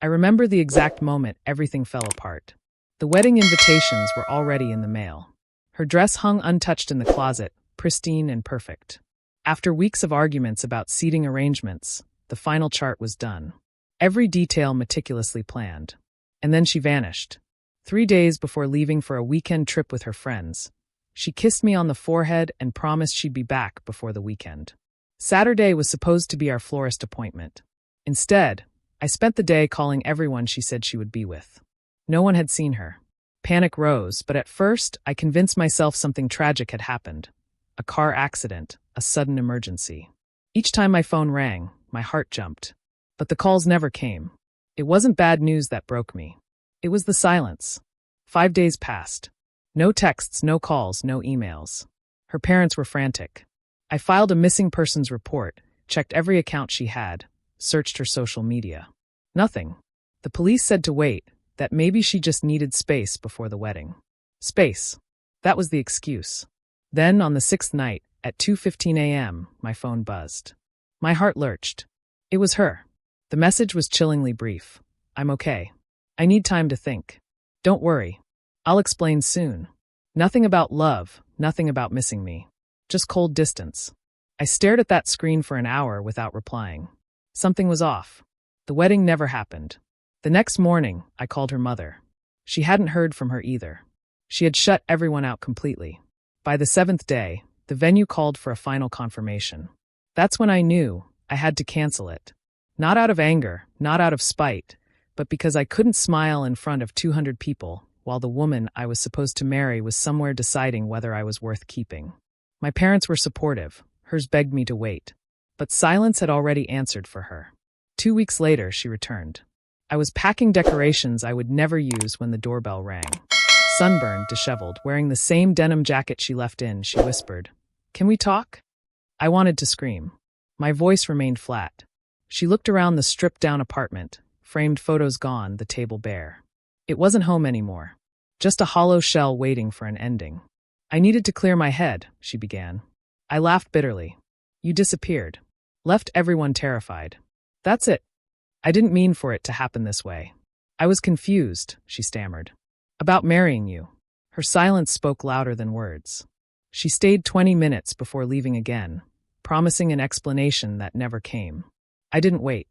I remember the exact moment everything fell apart. The wedding invitations were already in the mail. Her dress hung untouched in the closet, pristine and perfect. After weeks of arguments about seating arrangements, the final chart was done. Every detail meticulously planned. And then she vanished. 3 days before leaving for a weekend trip with her friends, she kissed me on the forehead and promised she'd be back before the weekend. Saturday was supposed to be our florist appointment. Instead, I spent the day calling everyone she said she would be with. No one had seen her. Panic rose, but at first, I convinced myself something tragic had happened. A car accident, a sudden emergency. Each time my phone rang, my heart jumped. But the calls never came. It wasn't bad news that broke me. It was the silence. 5 days passed. No texts, no calls, no emails. Her parents were frantic. I filed a missing persons report, checked every account she had, searched her social media. Nothing. The police said to wait, that maybe she just needed space before the wedding. Space. That was the excuse. Then, on the 6th night, at 2:15 a.m., my phone buzzed. My heart lurched. It was her. The message was chillingly brief. I'm okay. I need time to think. Don't worry. I'll explain soon. Nothing about love, nothing about missing me. Just cold distance. I stared at that screen for an hour without replying. Something was off. The wedding never happened. The next morning, I called her mother. She hadn't heard from her either. She had shut everyone out completely. By the 7th day, the venue called for a final confirmation. That's when I knew I had to cancel it. Not out of anger, not out of spite, but because I couldn't smile in front of 200 people while the woman I was supposed to marry was somewhere deciding whether I was worth keeping. My parents were supportive. Hers begged me to wait. But silence had already answered for her. 2 weeks later, she returned. I was packing decorations I would never use when the doorbell rang. Sunburned, disheveled, wearing the same denim jacket she left in, she whispered, "Can we talk?" I wanted to scream. My voice remained flat. She looked around the stripped-down apartment, framed photos gone, the table bare. It wasn't home anymore. Just a hollow shell waiting for an ending. "I needed to clear my head," she began. I laughed bitterly. "You disappeared. Left everyone terrified. That's it. I didn't mean for it to happen this way. I was confused," she stammered. "About marrying you." Her silence spoke louder than words. She stayed 20 minutes before leaving again, promising an explanation that never came. I didn't wait.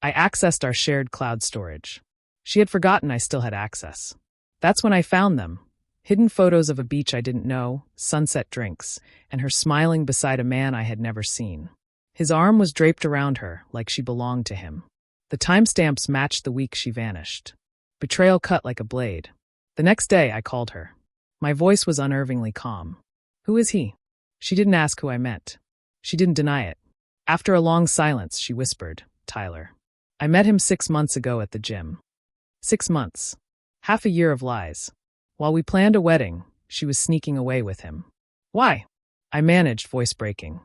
I accessed our shared cloud storage. She had forgotten I still had access. That's when I found them. Hidden photos of a beach I didn't know, sunset drinks, and her smiling beside a man I had never seen. His arm was draped around her, like she belonged to him. The timestamps matched the week she vanished. Betrayal cut like a blade. The next day, I called her. My voice was unnervingly calm. "Who is he?" She didn't ask who I meant. She didn't deny it. After a long silence, she whispered, "Tyler. I met him 6 months ago at the gym." 6 months. Half a year of lies. While we planned a wedding, she was sneaking away with him. "Why?" I managed, voice breaking.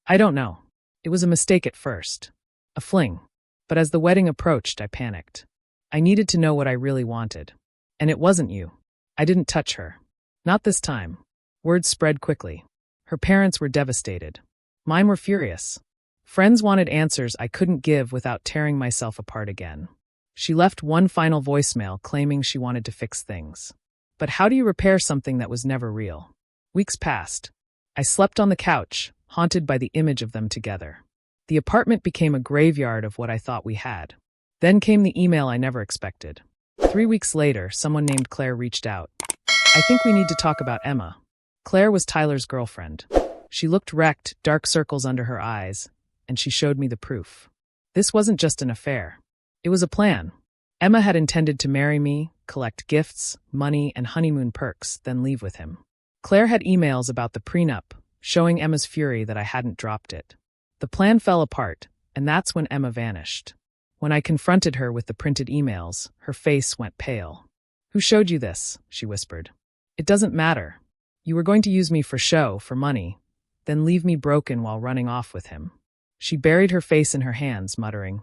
"I don't know. It was a mistake at first. A fling. But as the wedding approached, I panicked. I needed to know what I really wanted. And it wasn't you. I didn't touch her. Not this time." Words spread quickly. Her parents were devastated. Mine were furious. Friends wanted answers I couldn't give without tearing myself apart again. She left one final voicemail claiming she wanted to fix things. But how do you repair something that was never real? Weeks passed. I slept on the couch, haunted by the image of them together. The apartment became a graveyard of what I thought we had. Then came the email I never expected. 3 weeks later, someone named Claire reached out. "I think we need to talk about Emma." Claire was Tyler's girlfriend. She looked wrecked, dark circles under her eyes, and she showed me the proof. This wasn't just an affair. It was a plan. Emma had intended to marry me, collect gifts, money, and honeymoon perks, then leave with him. Claire had emails about the prenup, showing Emma's fury that I hadn't dropped it. The plan fell apart, and that's when Emma vanished. When I confronted her with the printed emails, her face went pale. "Who showed you this?" she whispered. "It doesn't matter. You were going to use me for show, for money, then leave me broken while running off with him." She buried her face in her hands, muttering,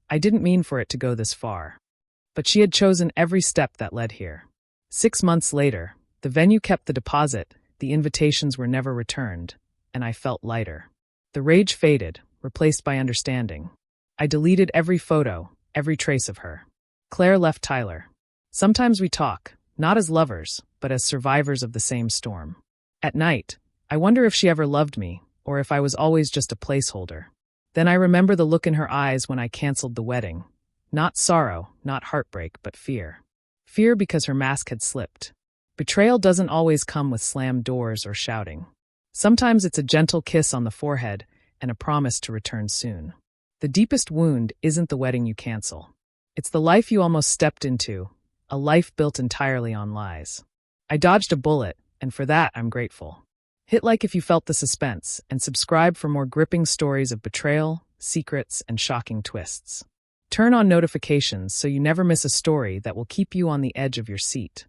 "I didn't mean for it to go this far." But she had chosen every step that led here. 6 months later, the venue kept the deposit, the invitations were never returned, and I felt lighter. The rage faded, replaced by understanding. I deleted every photo, every trace of her. Claire left Tyler. Sometimes we talk, not as lovers, but as survivors of the same storm. At night, I wonder if she ever loved me, or if I was always just a placeholder. Then I remember the look in her eyes when I canceled the wedding. Not sorrow, not heartbreak, but fear. Fear because her mask had slipped. Betrayal doesn't always come with slammed doors or shouting. Sometimes it's a gentle kiss on the forehead and a promise to return soon. The deepest wound isn't the wedding you cancel. It's the life you almost stepped into, a life built entirely on lies. I dodged a bullet, and for that I'm grateful. Hit like if you felt the suspense, and subscribe for more gripping stories of betrayal, secrets, and shocking twists. Turn on notifications so you never miss a story that will keep you on the edge of your seat.